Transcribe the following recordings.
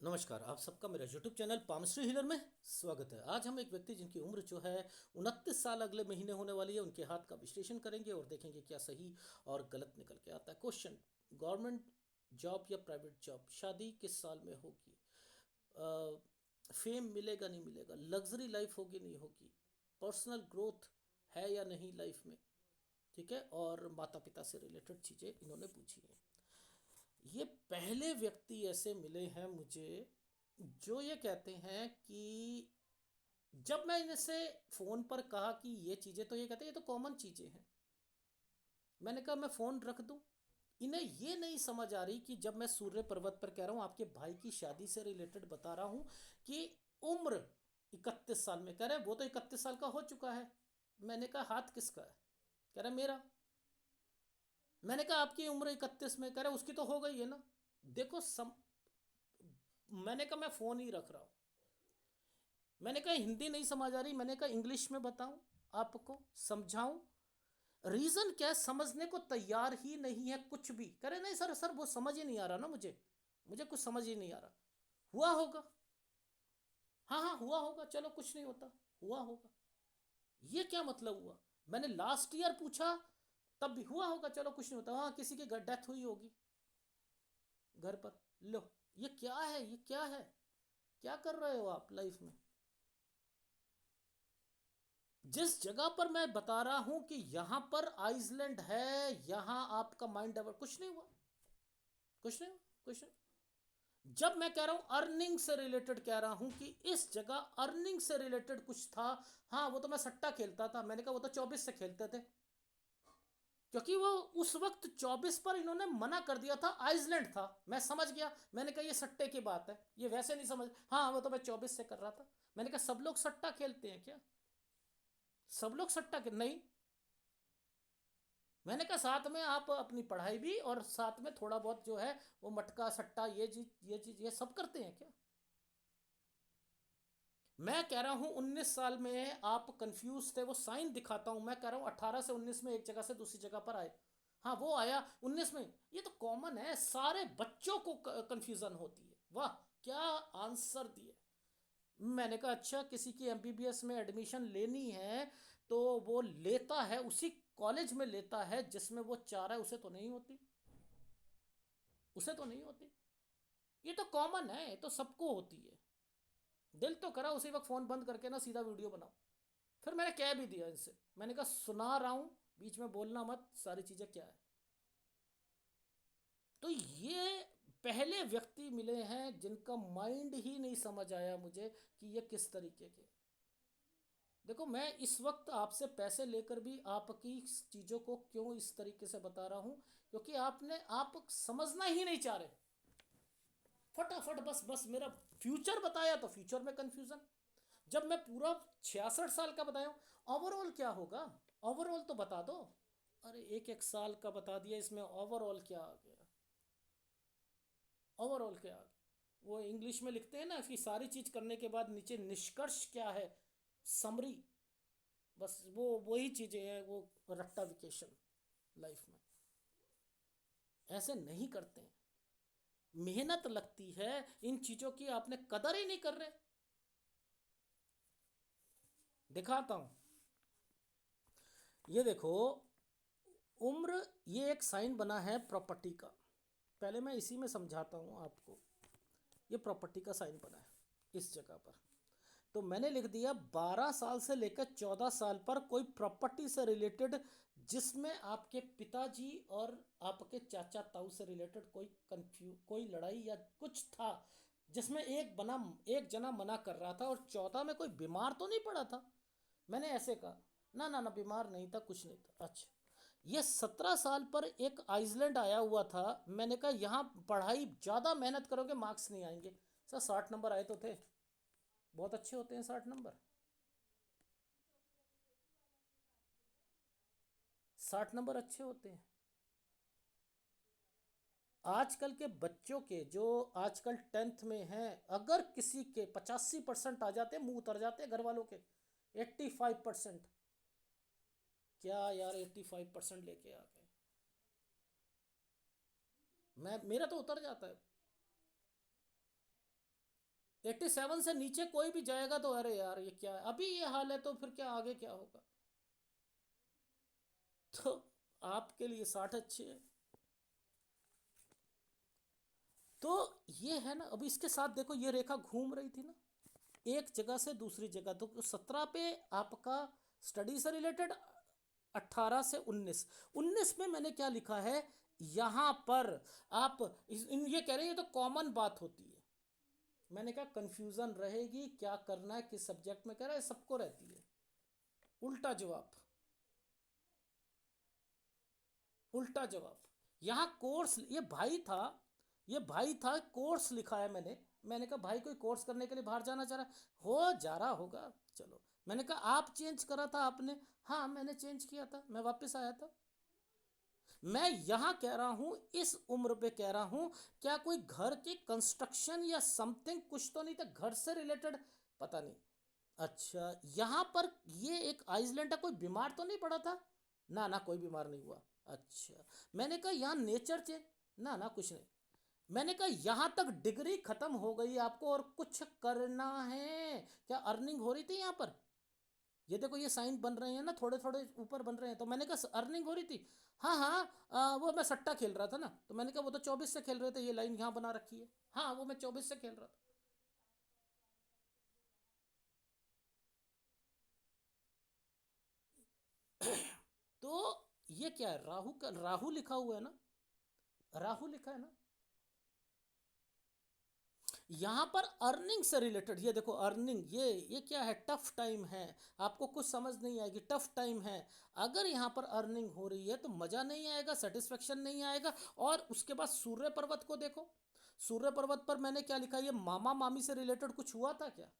नमस्कार, आप सबका मेरा YouTube चैनल पामश्री हीलर में स्वागत है। आज हम एक व्यक्ति जिनकी उम्र जो है 29 साल अगले महीने होने वाली है, उनके हाथ का विश्लेषण करेंगे और देखेंगे क्या सही और गलत निकल के आता है। क्वेश्चन: गवर्नमेंट जॉब या प्राइवेट जॉब, शादी किस साल में होगी, फेम मिलेगा नहीं मिलेगा, लग्जरी लाइफ होगी नहीं होगी, पर्सनल ग्रोथ है या नहीं लाइफ में, ठीक है, और माता पिता से रिलेटेड चीज़ें इन्होंने पूछी हैं। ये पहले व्यक्ति ऐसे मिले हैं मुझे जो ये कहते हैं कि जब मैं इनसे फ़ोन पर कहा कि ये चीज़ें, तो ये कहते हैं ये तो कॉमन चीज़ें हैं। मैंने कहा मैं फ़ोन रख दूं। इन्हें ये नहीं समझ आ रही कि जब मैं सूर्य पर्वत पर कह रहा हूँ आपके भाई की शादी से रिलेटेड बता रहा हूँ कि उम्र 31 साल में, कह रहे वो तो 31 साल का हो चुका है। मैंने कहा हाथ किसका है, कह रहा मेरा। मैंने कहा आपकी उम्र 31 में, कह रहे उसकी तो हो गई है ना। देखो मैंने कहा मैं फ़ोन ही रख रहा हूँ। मैंने कहा हिंदी नहीं समझ आ रही, मैंने कहा इंग्लिश में बताऊं, आपको समझाऊं। रीज़न क्या है, समझने को तैयार ही नहीं है कुछ भी। करे नहीं सर, सर वो समझ ही नहीं आ रहा ना, मुझे मुझे कुछ समझ ही नहीं आ रहा। हुआ होगा, हाँ हाँ हुआ होगा, चलो कुछ नहीं होता, हुआ होगा। ये क्या मतलब हुआ? मैंने लास्ट ईयर पूछा तब भी हुआ होगा, चलो कुछ नहीं होता, हाँ किसी की डेथ हुई होगी घर पर। लो, ये क्या है, ये क्या है, क्या कर रहे हो आप लाइफ में? जिस जगह पर मैं बता रहा हूं कि यहां पर आइसलैंड है, यहां आपका माइंड डाइवर्ट, कुछ नहीं हुआ, कुछ नहीं हुआ, कुछ नहीं। जब मैं कह रहा हूं अर्निंग से रिलेटेड, कह रहा हूं कि इस जगह अर्निंग से रिलेटेड कुछ था। हाँ वो तो मैं सट्टा खेलता था, मैंने कहा वो तो 24 से खेलते थे, क्योंकि वो उस वक्त 24 पर इन्होंने मना कर दिया था, आइसलैंड था। मैं समझ गया, मैंने कहा ये सट्टे की बात है, ये वैसे नहीं समझ। हाँ वो तो मैं 24 से कर रहा था। मैंने कहा सब लोग सट्टा खेलते हैं क्या? सब लोग सट्टा नहीं। मैंने कहा साथ में आप अपनी पढ़ाई भी और साथ में थोड़ा बहुत जो है वो मटका सट्टा, ये चीज ये सब करते हैं क्या? मैं कह रहा हूं 19 साल में आप कंफ्यूज थे, वो साइन दिखाता हूं। मैं कह रहा हूं 18 से 19 में एक जगह से दूसरी जगह पर आए। हाँ वो आया 19 में, ये तो कॉमन है, सारे बच्चों को कंफ्यूजन होती है। वाह, क्या आंसर दिए। मैंने कहा अच्छा, किसी की एमबीबीएस में एडमिशन लेनी है तो वो लेता है उसी कॉलेज में लेता है जिसमें वो चाह रहा है, उसे तो नहीं होती, उसे तो नहीं होती। ये तो कॉमन है, ये तो सबको होती है। दिल तो करा उसी वक्त फ़ोन बंद करके ना सीधा वीडियो बनाओ। फिर मैंने कह भी दिया इनसे, मैंने कहा सुना रहा हूँ, बीच में बोलना मत, सारी चीज़ें क्या है। तो ये पहले व्यक्ति मिले हैं जिनका माइंड ही नहीं समझ आया मुझे कि ये किस तरीके के। देखो मैं इस वक्त आपसे पैसे लेकर भी आपकी चीज़ों को क्यों इस तरीके से बता रहा हूँ, क्योंकि आप समझना ही नहीं चाह रहे। फटाफट बस बस मेरा फ्यूचर बताया तो फ्यूचर में कंफ्यूजन। जब मैं पूरा 66 साल का बताया, ओवरऑल क्या होगा, ओवरऑल तो बता दो। अरे एक एक साल का बता दिया, इसमें ओवरऑल क्या आ गया, ओवरऑल क्या आ गया? वो इंग्लिश में लिखते हैं ना कि सारी चीज़ करने के बाद नीचे निष्कर्ष क्या है, समरी। बस वो वही चीज़ें हैं, वो रट्टाफिकेशन लाइफ में। ऐसे नहीं करते हैं, मेहनत लगती है इन चीज़ों की, आपने कदर ही नहीं कर रहे। दिखाता हूँ, ये देखो उम्र, ये एक साइन बना है प्रॉपर्टी का। पहले मैं इसी में समझाता हूँ आपको। ये प्रॉपर्टी का साइन बना है इस जगह पर। तो मैंने लिख दिया 12 साल से लेकर 14 साल पर कोई प्रॉपर्टी से रिलेटेड, जिसमें आपके पिताजी और आपके चाचा ताऊ से रिलेटेड कोई लड़ाई या कुछ था, जिसमें एक जना मना कर रहा था, और 14 में कोई बीमार तो नहीं पड़ा था। मैंने ऐसे कहा ना ना ना, बीमार नहीं था, कुछ नहीं था। अच्छा, ये 17 साल पर एक आइसलैंड आया हुआ था। मैंने कहा यहाँ पढ़ाई ज़्यादा मेहनत करोगे मार्क्स नहीं आएंगे। सर 60 नंबर आए तो थे, बहुत अच्छे होते हैं 60 नंबर। 60 नंबर अच्छे होते हैं। आजकल के बच्चों के जो आजकल 10th में हैं, अगर किसी के 85% आ जाते, मुंह उतर जाते घर वालों के। 85%, क्या यार 85% लेके आ गए, मैं मेरा तो उतर जाता है। 87 से नीचे कोई भी जाएगा तो अरे यार ये क्या है, अभी ये हाल है तो फिर क्या आगे क्या होगा। तो आपके लिए 60 अच्छे है। तो ये है ना, अभी इसके साथ देखो ये रेखा घूम रही थी ना एक जगह से दूसरी जगह, तो 17 पे आपका स्टडी से रिलेटेड, 18 से 19, 19 में मैंने क्या लिखा है यहां पर, आप ये कह रहे हैं ये तो कॉमन बात होती है। मैंने कहा कंफ्यूजन रहेगी क्या करना है किस सब्जेक्ट में, कह रहा है सबको रहती है। उल्टा जवाब, उल्टा जवाब। यहाँ कोर्स, ये भाई था, ये भाई था, कोर्स लिखा है मैंने। मैंने कहा भाई कोई कोर्स करने के लिए बाहर जाना चाह रहा है, हो जा रहा होगा, चलो। मैंने कहा आप चेंज करा था आपने, हाँ मैंने चेंज किया था, मैं वापस आया था। मैं यहां कह रहा हूं इस उम्र पे कह रहा हूं, क्या कोई घर की कंस्ट्रक्शन या समथिंग कुछ तो नहीं था घर से रिलेटेड, पता नहीं। अच्छा यहां पर ये एक आइसलैंड है, कोई बीमार तो नहीं पड़ा था, ना ना कोई बीमार नहीं हुआ। अच्छा मैंने कहा यहाँ नेचर चेंज, ना ना कुछ नहीं। मैंने कहा यहां तक डिग्री खत्म हो गई आपको और कुछ करना है क्या, अर्निंग हो रही थी यहाँ पर। ये देखो ये साइन बन रहे हैं ना, थोड़े थोड़े ऊपर बन रहे हैं, तो मैंने कहा अर्निंग हो रही थी। हाँ हाँ, वो मैं सट्टा खेल रहा था ना, तो मैंने कहा वो तो 24 से खेल रहे थे, ये लाइन यहाँ बना रखी है, हाँ वो मैं 24 से खेल रहा था। तो ये क्या है, राहु का, राहु लिखा हुआ है ना, राहु लिखा है ना, यहां पर अर्निंग से रिलेटेड, ये देखो अर्निंग, ये क्या है, टफ टाइम है, आपको कुछ समझ नहीं आएगी, टफ टाइम है। अगर यहां पर अर्निंग हो रही है तो मजा नहीं आएगा, सेटिस्फेक्शन नहीं आएगा। और उसके बाद सूर्य पर्वत को देखो, सूर्य पर्वत पर मैंने क्या लिखा, ये मामा मामी से रिलेटेड कुछ हुआ था क्या,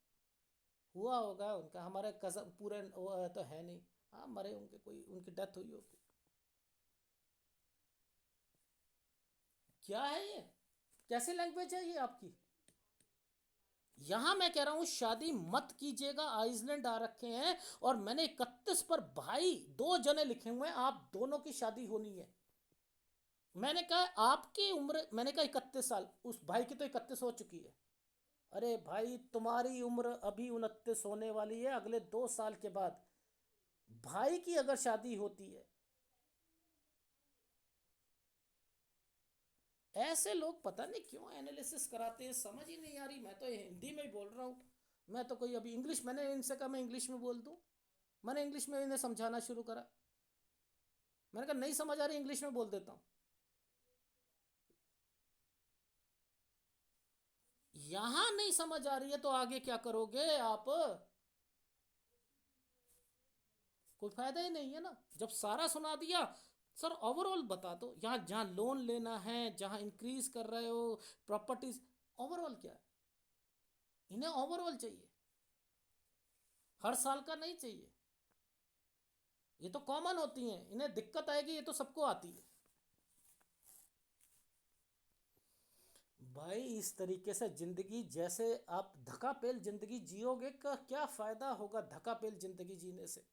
हुआ होगा उनका, हमारे कजन पूरे वो तो है नहीं, हाँ मरे होंगे, कोई उनकी डेथ हुई होगी। क्या है ये, कैसे लैंग्वेज है ये आपकी। यहां मैं कह रहा हूं शादी मत कीजिएगा, आइसलैंड आ रखे हैं, और मैंने 31 पर भाई दो जने लिखे हुए हैं, आप दोनों की शादी होनी है। मैंने कहा आपकी उम्र, मैंने कहा 31 साल, उस भाई की तो 31 हो चुकी है। अरे भाई तुम्हारी उम्र अभी 29 होने वाली है, अगले 2 साल के बाद भाई की अगर शादी होती है। ऐसे लोग पता नहीं क्यों एनालिसिस कराते हैं, समझ ही नहीं आ रही, मैं तो हिंदी में ही बोल रहा हूँ। मैं तो कोई अभी इंग्लिश, मैंने इनसे कहा मैं इंग्लिश में बोल दूँ, मैंने इंग्लिश में इन्हें समझाना शुरू करा। मैंने कहा नहीं समझ आ रही, इंग्लिश में बोल देता हूँ। यहां नहीं समझ आ रही है तो आगे क्या करोगे आप, कोई फायदा ही नहीं है ना, जब सारा सुना दिया। सर ओवरऑल बता दो, यहाँ जहाँ लोन लेना है, जहाँ इंक्रीज कर रहे हो प्रॉपर्टीज, ओवरऑल क्या है, इन्हें ओवरऑल चाहिए, हर साल का नहीं चाहिए। ये तो कॉमन होती हैं, इन्हें दिक्कत आएगी, ये तो सबको आती है। भाई इस तरीके से जिंदगी, जैसे आप धक्का जिंदगी जियोगे का क्या फायदा होगा, धक्का जिंदगी जीने से।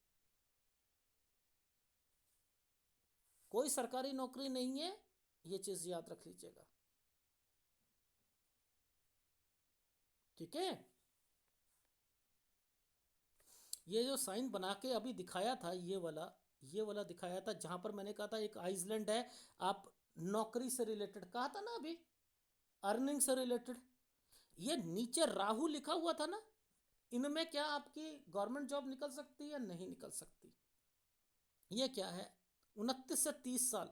कोई सरकारी नौकरी नहीं है, ये चीज याद रख लीजिएगा, ठीक है। ये जो साइन बना के अभी दिखाया था, ये वाला दिखाया था, जहां पर मैंने कहा था एक आइसलैंड है, आप नौकरी से रिलेटेड कहा था ना अभी, अर्निंग से रिलेटेड, ये नीचे राहु लिखा हुआ था ना, इनमें क्या आपकी गवर्नमेंट जॉब निकल सकती है या नहीं निकल सकती। ये क्या है, 29 से 30 साल,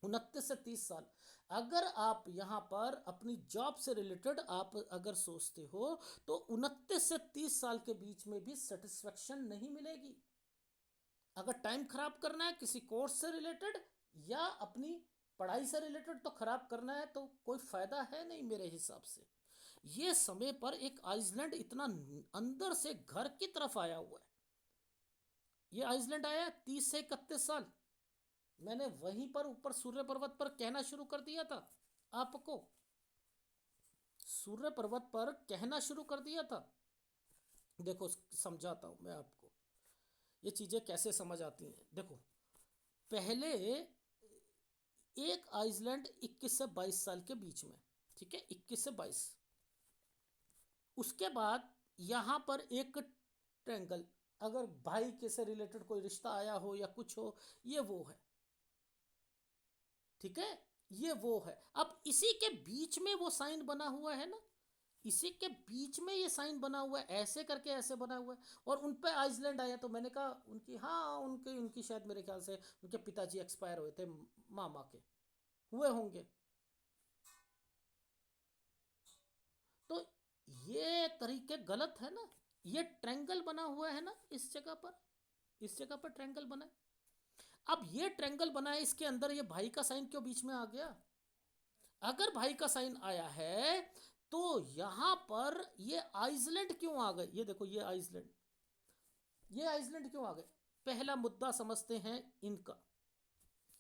29 से 30 साल, अगर आप यहाँ पर अपनी जॉब से रिलेटेड आप अगर सोचते हो, तो 29 से 30 साल के बीच में भी सेटिस्फेक्शन नहीं मिलेगी। अगर टाइम खराब करना है किसी कोर्स से रिलेटेड या अपनी पढ़ाई से रिलेटेड तो खराब करना है, तो कोई फायदा है नहीं मेरे हिसाब से। ये समय पर एक आइसलैंड इतना अंदर से घर की तरफ आया हुआ है, ये आइसलैंड आया 30 से 31 साल। मैंने वहीं पर ऊपर सूर्य पर्वत पर कहना शुरू कर दिया था आपको, सूर्य पर्वत पर कहना शुरू कर दिया था। देखो समझाता हूं मैं आपको, ये चीजें कैसे समझ आती हैं, देखो। पहले एक आइसलैंड 21 से 22 साल के बीच में, ठीक है, 21 से 22, उसके बाद यहाँ पर एक ट्रायंगल, अगर भाई के से रिलेटेड कोई रिश्ता आया हो या कुछ हो, ये वो है, ठीक है, ये वो है। अब इसी के बीच में वो साइन बना हुआ है ना, इसी के बीच में ये साइन बना हुआ है, ऐसे करके ऐसे बना हुआ है, और उन पे आइसलैंड आया। तो मैंने कहा उनकी, हाँ उनकी उनकी शायद मेरे ख्याल से उनके पिताजी एक्सपायर हुए थे, मामा के हुए होंगे। तो ये तरीके गलत है ना। ये ट्रायंगल बना हुआ है ना इस जगह पर, इस जगह पर ट्रायंगल बना है। अब ये ट्रायंगल बना है, इसके अंदर ये भाई का साइन क्यों बीच में आ गया? अगर भाई का साइन आया है तो यहां पर ये आइसलैंड क्यों आ गए? ये देखो ये आइसलैंड, ये आइसलैंड क्यों आ गए? पहला मुद्दा समझते हैं इनका।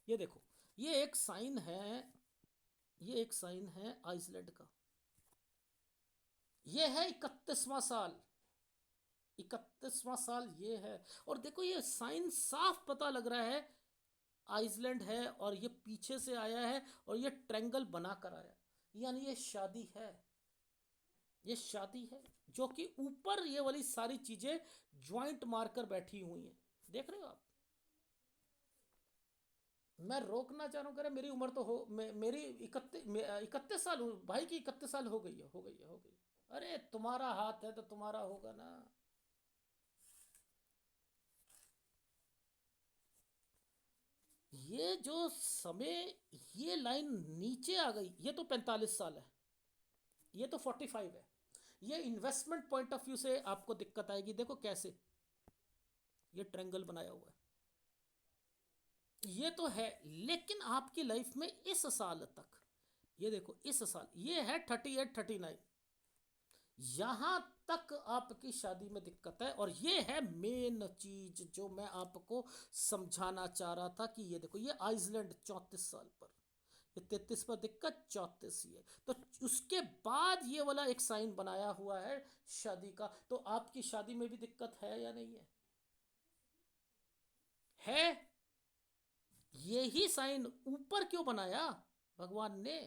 ये देखो, ये एक साइन है, ये एक साइन है आइसलैंड का। ये है 31वां साल, 31वां साल ये है। और देखो ये साइन साफ पता लग रहा है आइसलैंड है, और ये पीछे से आया है, और ये ट्रायंगल बना कर आया, यानी ये शादी है, ये शादी है, जो कि ऊपर ये वाली सारी चीजें ज्वाइंट मारकर बैठी हुई हैं। देख रहे हो आप? मैं रोकना चाह रहा हूँ, कह रहे मेरी उम्र तो हो, मेरी 31 साल, भाई की 31 साल हो गई है, हो गई है, हो गई। अरे तुम्हारा हाथ है तो तुम्हारा होगा ना। ये जो समय, ये लाइन नीचे आ गई, ये तो 45 साल है, ये तो 45 है। ये इन्वेस्टमेंट पॉइंट ऑफ व्यू से आपको दिक्कत आएगी। देखो कैसे ये ट्रायंगल बनाया हुआ है, ये तो है, लेकिन आपकी लाइफ में इस साल तक, ये देखो इस साल ये है 38 39, यहां तक आपकी शादी में दिक्कत है। और ये है मेन चीज जो मैं आपको समझाना चाह रहा था, कि ये देखो ये आइसलैंड 34 साल पर, ये 33 पर दिक्कत, 34 ये तो। उसके बाद ये वाला एक साइन बनाया हुआ है शादी का। तो आपकी शादी में भी दिक्कत है या नहीं है? है। यही साइन ऊपर क्यों बनाया भगवान ने?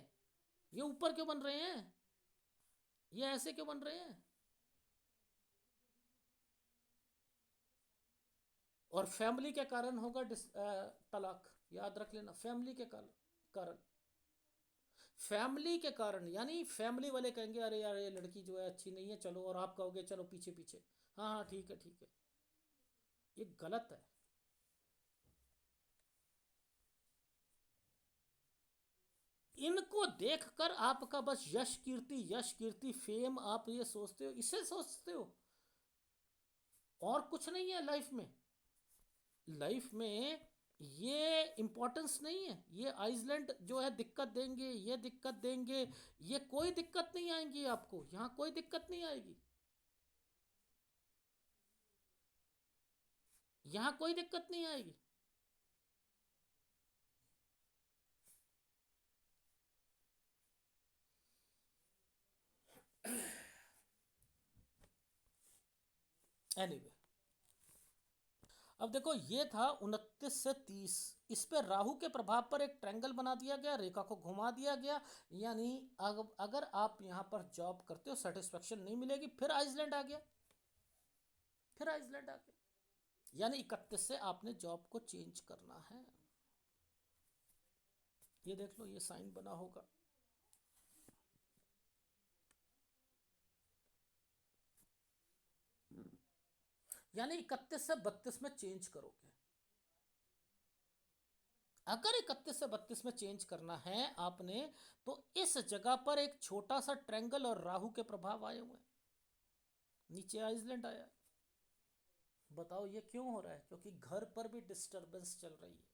ये ऊपर क्यों बन रहे हैं? ये ऐसे क्यों बन रहे हैं? और फैमिली के कारण होगा तलाक, याद रख लेना, फैमिली के कारण, फैमिली के कारण, यानी फैमिली वाले कहेंगे अरे यार ये लड़की जो है अच्छी नहीं है, चलो, और आप कहोगे चलो पीछे पीछे, हाँ हाँ ठीक है ठीक है। ये गलत है। इनको देखकर आपका बस यश कीर्ति, यश कीर्ति, फेम, आप ये सोचते हो, इसे सोचते हो, और कुछ नहीं है लाइफ में। लाइफ में ये इंपॉर्टेंस नहीं है। ये आइसलैंड जो है दिक्कत देंगे, ये दिक्कत देंगे, ये कोई दिक्कत नहीं आएंगी आपको, यहाँ कोई दिक्कत नहीं आएगी, यहाँ कोई दिक्कत नहीं आएगी। एनीवे anyway, अब देखो ये था 29 से 30, इस पे राहु के प्रभाव पर एक ट्रायंगल बना दिया गया, रेखा को घुमा दिया गया। यानी अगर आप यहाँ पर जॉब करते हो, सेटिस्फेक्शन नहीं मिलेगी, फिर आइसलैंड आ गया, फिर आइसलैंड आ गया, यानी 31 से आपने जॉब को चेंज करना है। ये देख लो ये साइन बना होगा, यानी 31 से 32 में चेंज करोगे। अगर 31 से 32 में चेंज करना है आपने, तो इस जगह पर एक छोटा सा ट्रायंगल और राहु के प्रभाव आए हुए हैं, नीचे आइसलैंड आया है। बताओ ये क्यों हो रहा है? क्योंकि घर पर भी डिस्टरबेंस चल रही है,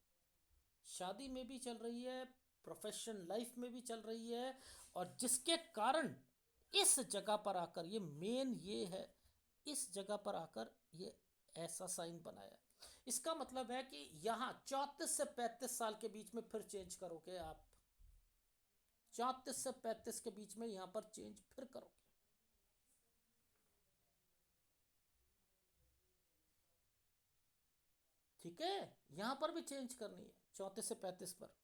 शादी में भी चल रही है, प्रोफेशन लाइफ में भी चल रही है, और जिसके कारण इस जगह पर आकर, ये मेन ये है, इस जगह पर आकर ये ऐसा साइन बनाया। इसका मतलब है कि यहाँ 34 से 35 साल के बीच में फिर चेंज करोगे आप, 34 से 35 के बीच में यहाँ पर चेंज फिर करोगे। ठीक है, यहाँ पर भी चेंज करनी है 34 से 35 पर।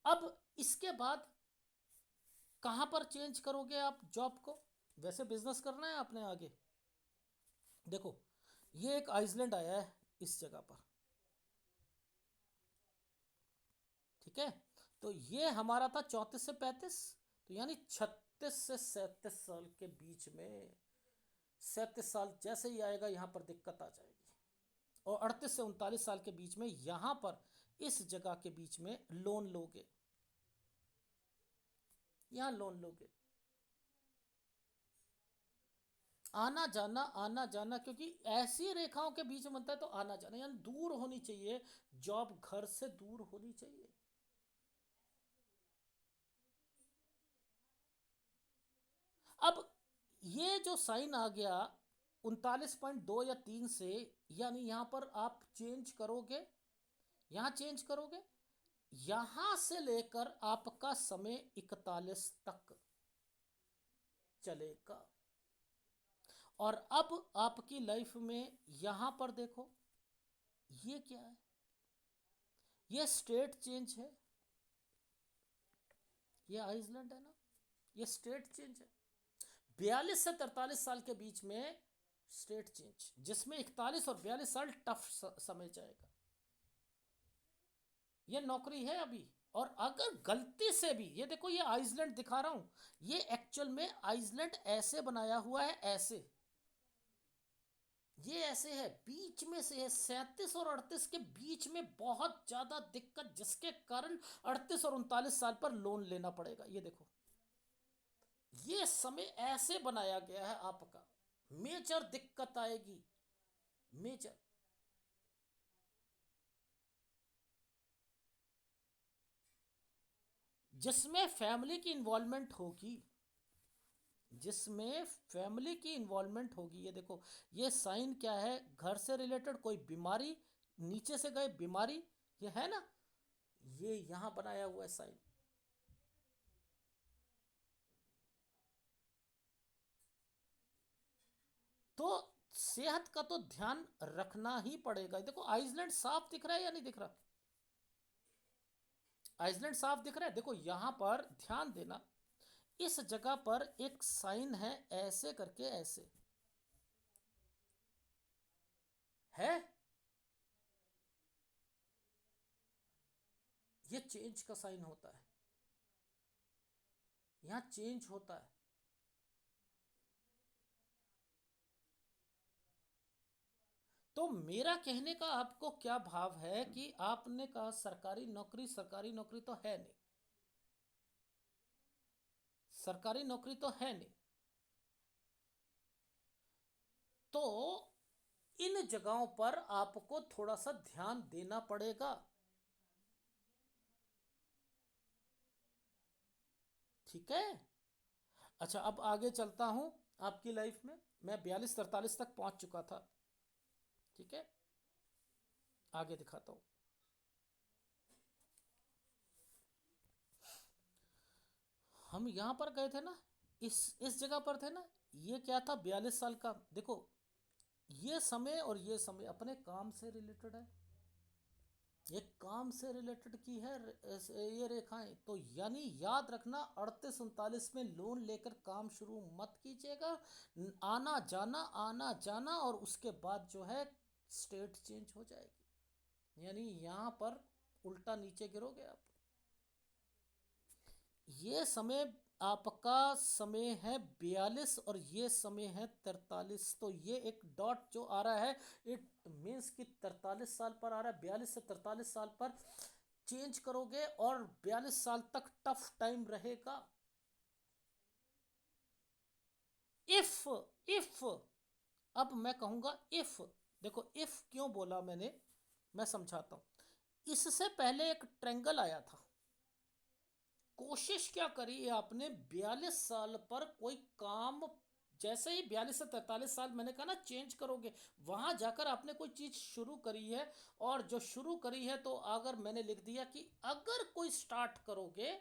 अब इसके बाद कहाँ पर चेंज करोगे आप जॉब को? वैसे बिजनेस करना है आपने आगे। देखो, ये एक आइसलैंड आया है इस जगह पर, ठीक है। तो ये हमारा था 34 से 35, तो यानी 36 से 37 साल के बीच में, 37 साल जैसे ही आएगा यहाँ पर दिक्कत आ जाएगी। और 38 से 39 साल के बीच में यहाँ पर इस जगह के बीच में लोन लोगे, यहाँ लोन लोगे। आना जाना आना जाना, क्योंकि ऐसी रेखाओं के बीच में बनता है तो आना जाना, यानी दूर होनी चाहिए, जॉब घर से दूर होनी चाहिए। अब ये जो साइन आ गया 39.2 या 3 से, यानी यहां पर आप चेंज करोगे, यहां चेंज करोगे, यहां से लेकर आपका समय 41 तक चलेगा। और अब आपकी लाइफ में यहां पर देखो, ये क्या है? ये स्टेट चेंज है, ये आइसलैंड है ना, ये स्टेट चेंज है। 42 से 43 साल के बीच में स्टेट चेंज, जिसमें 41 और 42 साल टफ समय जाएगा। ये नौकरी है अभी। और अगर गलती से भी, ये देखो ये आइसलैंड दिखा रहा हूं, ये एक्चुअल में आइसलैंड ऐसे बनाया हुआ है, ऐसे, ये ऐसे है, बीच में से है, 37 और 38 के बीच में बहुत ज्यादा दिक्कत, जिसके कारण 38 और 39 साल पर लोन लेना पड़ेगा। ये देखो, ये समय ऐसे बनाया गया है आपका, मेजर दिक्कत आएगी, मेजर। जिसमें फैमिली की इन्वॉल्वमेंट होगी, जिसमें फैमिली की इन्वॉल्वमेंट होगी। ये देखो, ये साइन क्या है? घर से रिलेटेड कोई बीमारी, नीचे से गए बीमारी, ये है ना, ये यहां बनाया हुआ है साइन। तो सेहत का तो ध्यान रखना ही पड़ेगा। देखो आइसलैंड साफ दिख रहा है या नहीं दिख रहा? आइसलैंड साफ दिख रहा है। देखो यहां पर ध्यान देना, इस जगह पर एक साइन है, ऐसे करके, ऐसे है, ये चेंज का साइन होता है, यहां चेंज होता है। तो मेरा कहने का आपको क्या भाव है कि आपने कहा सरकारी नौकरी, सरकारी नौकरी तो है नहीं, सरकारी नौकरी तो है नहीं, तो इन जगहों पर आपको थोड़ा सा ध्यान देना पड़ेगा, ठीक है। अच्छा, अब आगे चलता हूं आपकी लाइफ में। मैं 42 43 तक पहुंच चुका था, ठीक है। आगे दिखाता हूं। हम यहां पर गए थे ना, इस जगह पर थे ना। ये क्या था? 42 साल का। देखो, ये समय और ये समय अपने काम से रिलेटेड है, ये काम से रिलेटेड की है, ये रेखाएं तो, यानी याद रखना 38 39 में लोन लेकर काम शुरू मत कीजिएगा। आना जाना आना जाना, और उसके बाद जो है स्टेट चेंज हो जाएगी, यानी यहाँ पर उल्टा नीचे गिरोगे आप। ये समय आपका समय है 42 और ये समय है 43, तो ये एक डॉट जो आ रहा है, इट मीन्स कि 43 साल पर आ रहा है, 42 से 43 साल पर चेंज करोगे और 42 साल तक टफ टाइम रहेगा। इफ, इफ, अब मैं कहूंगा इफ, देखो इफ क्यों बोला मैंने, मैं समझाता हूं। इससे पहले एक ट्रेंगल आया था, कोशिश क्या करी आपने 42 साल पर कोई काम, जैसे ही 42 से 43 साल मैंने कहा ना चेंज करोगे, वहां जाकर आपने कोई चीज शुरू करी है। और जो शुरू करी है, तो अगर मैंने लिख दिया कि अगर कोई स्टार्ट करोगे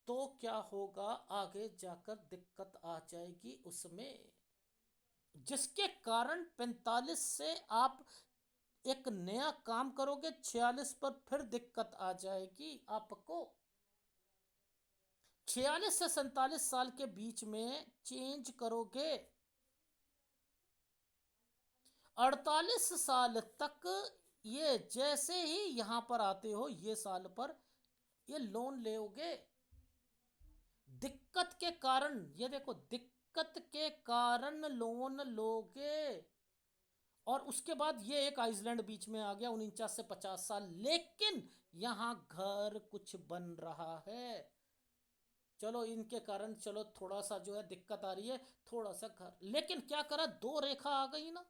तो क्या होगा, आगे जाकर दिक्कत आ जाएगी उसमें, जिसके कारण 45 से आप एक नया काम करोगे 46 पर फिर दिक्कत आ जाएगी आपको। 46 से 47 साल के बीच में चेंज करोगे, 48 साल तक ये जैसे ही यहां पर आते हो ये साल पर ये लोन लेोगे। दिक्कत के कारण, ये देखो दिक्कत के कारण लोन लोगे, और उसके बाद ये एक आइसलैंड बीच में आ गया 49 से 50 साल, लेकिन यहां घर कुछ बन रहा है। चलो इनके कारण चलो थोड़ा सा जो है दिक्कत आ रही है, थोड़ा सा घर, लेकिन क्या करा, दो रेखा आ गई ना,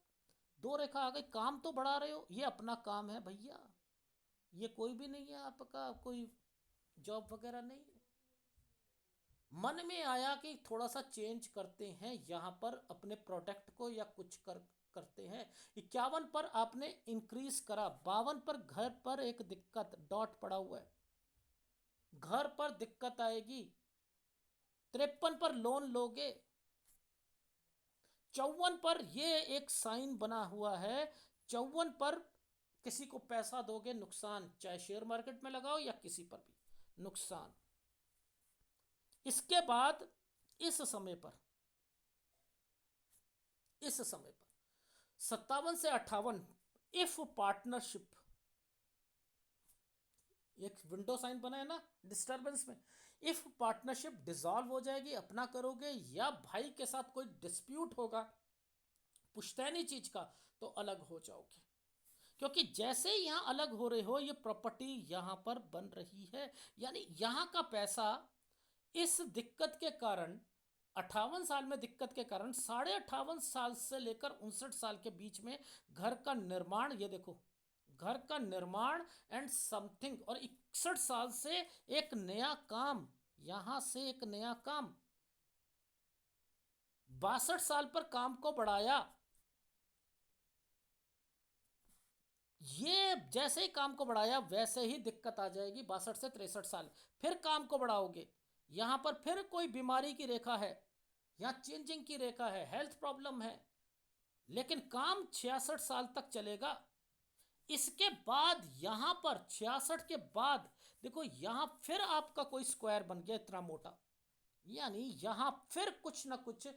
दो रेखा आ गई, काम तो बढ़ा रहे हो, ये अपना काम है भैया, ये कोई भी नहीं है आपका, कोई जॉब वगैरह नहीं है। मन में आया कि थोड़ा सा चेंज करते हैं यहाँ पर अपने प्रोडक्ट को, या कुछ करते हैं। 51 पर आपने इंक्रीज करा, 52 पर घर पर एक दिक्कत, डॉट पड़ा हुआ है, घर पर दिक्कत आएगी। 53 पर लोन लोगे, 54 पर ये एक साइन बना हुआ है, 54 पर किसी को पैसा दोगे, नुकसान, चाहे शेयर मार्केट में लगाओ या किसी पर भी नुकसान। इसके बाद इस समय पर 57 से 58 इफ पार्टनरशिप, एक विंडो साइन बना है ना डिस्टरबेंस में, इफ पार्टनरशिप डिसॉल्व हो जाएगी, अपना करोगे, या भाई के साथ कोई डिस्प्यूट होगा पुश्तैनी चीज का, तो अलग हो जाओगे। क्योंकि जैसे ही यहां अलग हो रहे हो ये प्रॉपर्टी यहां पर बन रही है, यानी यहां का पैसा इस दिक्कत के कारण, 58 साल में दिक्कत के कारण, 58.5 साल से लेकर 59 साल के बीच में घर का निर्माण, ये देखो घर का निर्माण एंड समथिंग, और 61 साल से एक नया काम, यहां से एक नया काम, 62 साल पर काम को बढ़ाया, ये जैसे ही काम को बढ़ाया वैसे ही दिक्कत आ जाएगी। 62 से 63 साल फिर काम को बढ़ाओगे, यहां पर फिर कोई बीमारी की रेखा है, यहां चेंजिंग की रेखा है, हेल्थ प्रॉब्लम है, लेकिन काम 66 साल तक चलेगा। इसके बाद यहां पर 66 के बाद देखो यहां फिर आपका कोई स्क्वायर बन गया इतना मोटा, यानी यहां फिर कुछ ना कुछ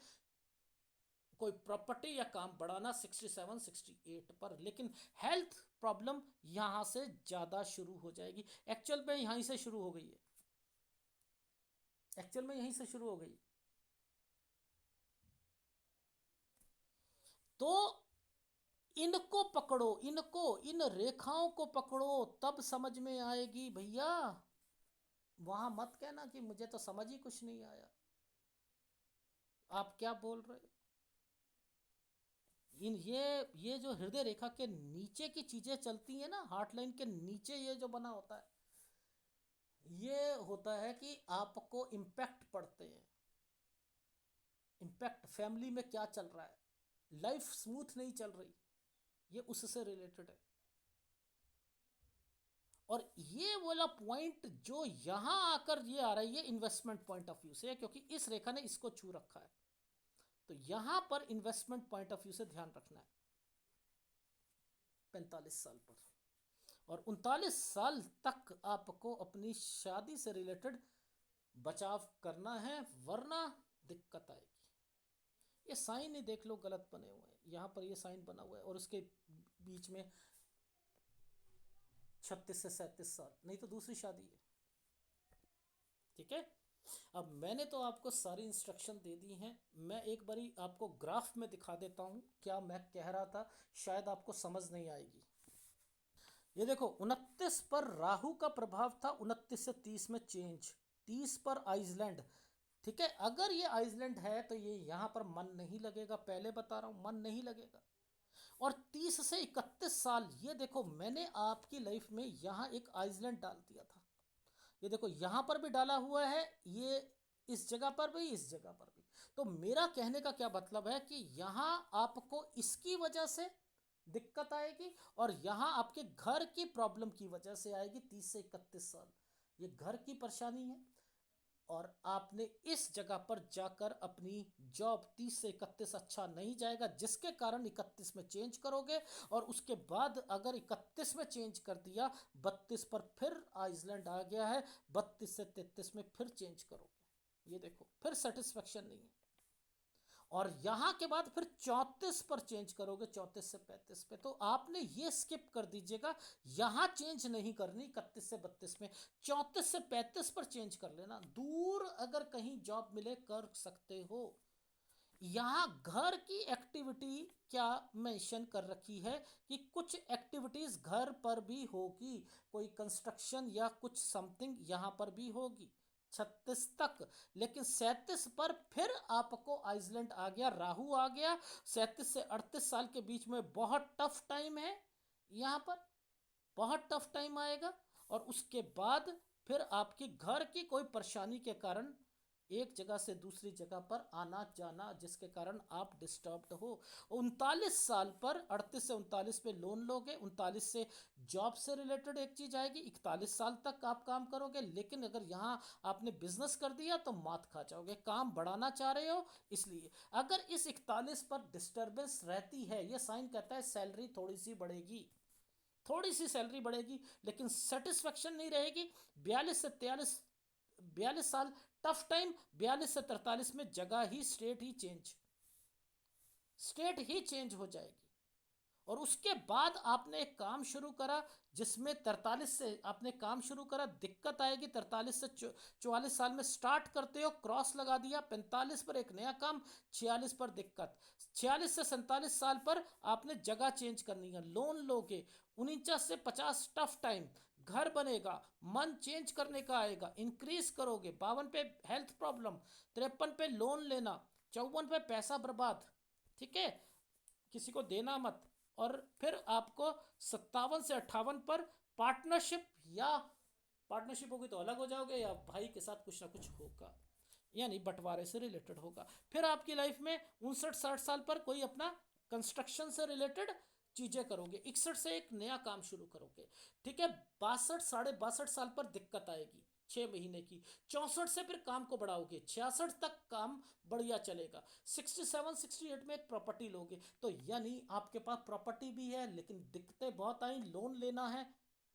कोई प्रॉपर्टी या काम बढ़ाना 67 68 पर, लेकिन हेल्थ प्रॉब्लम यहां से ज्यादा शुरू हो जाएगी। एक्चुअल में यहीं से शुरू हो गई है, एक्चुअल में यहीं से शुरू हो गई। तो इनको पकड़ो, इनको, इन रेखाओं को पकड़ो, तब समझ में आएगी भैया। वहां मत कहना कि मुझे तो समझ ही कुछ नहीं आया, आप क्या बोल रहे हो। इन ये जो हृदय रेखा के नीचे की चीजें चलती हैं ना, हार्ट लाइन के नीचे ये जो बना होता है, ये होता है कि आपको इम्पैक्ट पड़ते हैं, इम्पैक्ट, फैमिली में क्या चल रहा है, लाइफ स्मूथ नहीं चल रही, ये उससे रिलेटेड है। और ये वाला पॉइंट जो यहां आकर ये आ रही है इन्वेस्टमेंट पॉइंट ऑफ व्यू से, क्योंकि इस रेखा ने इसको छू रखा है, तो यहां पर इन्वेस्टमेंट पॉइंट ऑफ व्यू से ध्यान रखना है 45 साल पर, और 39 साल तक आपको अपनी शादी से रिलेटेड बचाव करना है, वरना दिक्कत आएगी। ये साइन ही देख लो गलत बने हुए हैं, यहाँ पर ये साइन बना हुआ है, और उसके बीच में 36 से 37 साल, नहीं तो दूसरी शादी है। ठीक है, अब मैंने तो आपको सारी इंस्ट्रक्शन दे दी हैं, मैं एक बारी आपको ग्राफ में दिखा देता हूँ क्या मैं कह रहा था, शायद आपको समझ नहीं आएगी। ये देखो 29 पर राहु का प्रभाव था, 29 से 30 में चेंज, 30 पर आइसलैंड। ठीक है, अगर ये आइसलैंड है तो ये यहां पर मन नहीं लगेगा, पहले बता रहा हूं मन नहीं लगेगा। और 30 से 31 साल, ये देखो मैंने आपकी लाइफ में यहां एक आइसलैंड डाल दिया था, ये देखो यहां पर भी डाला हुआ है, ये इस जगह पर भी, इस जगह पर भी। तो मेरा कहने का क्या मतलब है कि यहां आपको इसकी वजह से दिक्कत आएगी, और यहां आपके घर की प्रॉब्लम की वजह से आएगी 30 से 31 साल, ये घर की परेशानी है। और आपने इस जगह पर जाकर अपनी जॉब 30 से 31 अच्छा नहीं जाएगा, जिसके कारण 31 में चेंज करोगे, और उसके बाद अगर 31 में चेंज कर दिया, 32 पर फिर आइसलैंड आ गया है, 32 से 33 में फिर चेंज करोगे। ये देखो फिर सेटिस्फेक्शन नहीं है, और यहां के बाद फिर 34 पर चेंज करोगे, 34 से 35 पे। तो आपने ये स्किप कर दीजिएगा, यहां चेंज नहीं करनी 31 से 32 में, 34 से 35 पर चेंज कर लेना। दूर अगर कहीं जॉब मिले कर सकते हो। यहां घर की एक्टिविटी क्या मेंशन कर रखी है कि कुछ एक्टिविटीज घर पर भी होगी, कोई कंस्ट्रक्शन या कुछ समथिंग यहां पर भी होगी 36 तक। लेकिन 37 पर फिर आपको आइसलैंड आ गया, राहु आ गया। 37 से 38 साल के बीच में बहुत टफ टाइम है, यहां पर बहुत टफ टाइम आएगा। और उसके बाद फिर आपकी घर की कोई परेशानी के कारण एक जगह से दूसरी जगह पर आना जाना, जिसके कारण आप डिस्टर्ब्ड हो। 39 साल पर 38 से 39 पे लोन लोगे, 39 से जॉब से रिलेटेड एक चीज आएगी, 41 साल तक आप काम करोगे। लेकिन अगर यहाँ आपने बिजनेस कर दिया तो मात खा जाओगे, काम बढ़ाना चाह रहे हो इसलिए। अगर इस 41 पर डिस्टर्बेंस रहती है, ये साइन कहता है सैलरी थोड़ी सी बढ़ेगी, थोड़ी सी सैलरी बढ़ेगी, लेकिन सेटिस्फेक्शन नहीं रहेगी। 42 साल टफ टाइम, 42 से 43 में जगह ही स्टेट ही चेंज हो जाएगी। और उसके बाद आपने एक काम शुरू करा, जिसमें 43 से आपने काम शुरू करा, दिक्कत आएगी। 43 से 44 साल में स्टार्ट करते हो, क्रॉस लगा दिया, 45 पर एक नया काम, 46 पर दिक्कत। 46 से 47 साल पर आपने जगह चेंज करनी है, लोन लोगे। 49 से 50 टफ टाइम, घर बनेगा, मन चेंज करने का आएगा, इंक्रीज करोगे। 52 पे हेल्थ प्रॉब्लम, 53 पे लोन लेना, 54 पे पैसा बर्बाद, ठीक है, किसी को देना मत। और फिर आपको 57 से 58 पर पार्टनरशिप, या पार्टनरशिप होगी तो अलग हो जाओगे, या भाई के साथ कुछ ना कुछ होगा, यानी बंटवारे से रिलेटेड होगा। फिर आपकी लाइफ में 59-60 साल पर कोई अपना कंस्ट्रक्शन से रिलेटेड चीजें करोगे, 61 से एक नया काम शुरू करोगे, ठीक है। 62 साढ़े 62 साल पर दिक्कत आएगी 6 महीने की। 64 से फिर काम को बढ़ाओगे, 66 तक काम बढ़िया चलेगा। 67-68 में एक प्रॉपर्टी लोगे। तो यानी आपके पास प्रॉपर्टी भी है, लेकिन दिक्कतें बहुत आई, लोन लेना है,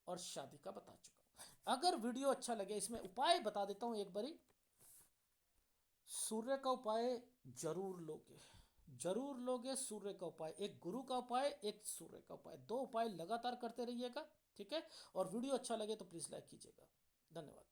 और शादी का बता चुका। अगर वीडियो अच्छा लगे, इसमें उपाय बता देता हूं एक बारी। सूर्य का उपाय जरूर लोगे, जरूर लोगे सूर्य का उपाय, एक गुरु का उपाय, एक सूर्य का उपाय, दो उपाय लगातार करते रहिएगा, ठीक है। और वीडियो अच्छा लगे तो प्लीज़ लाइक कीजिएगा। धन्यवाद।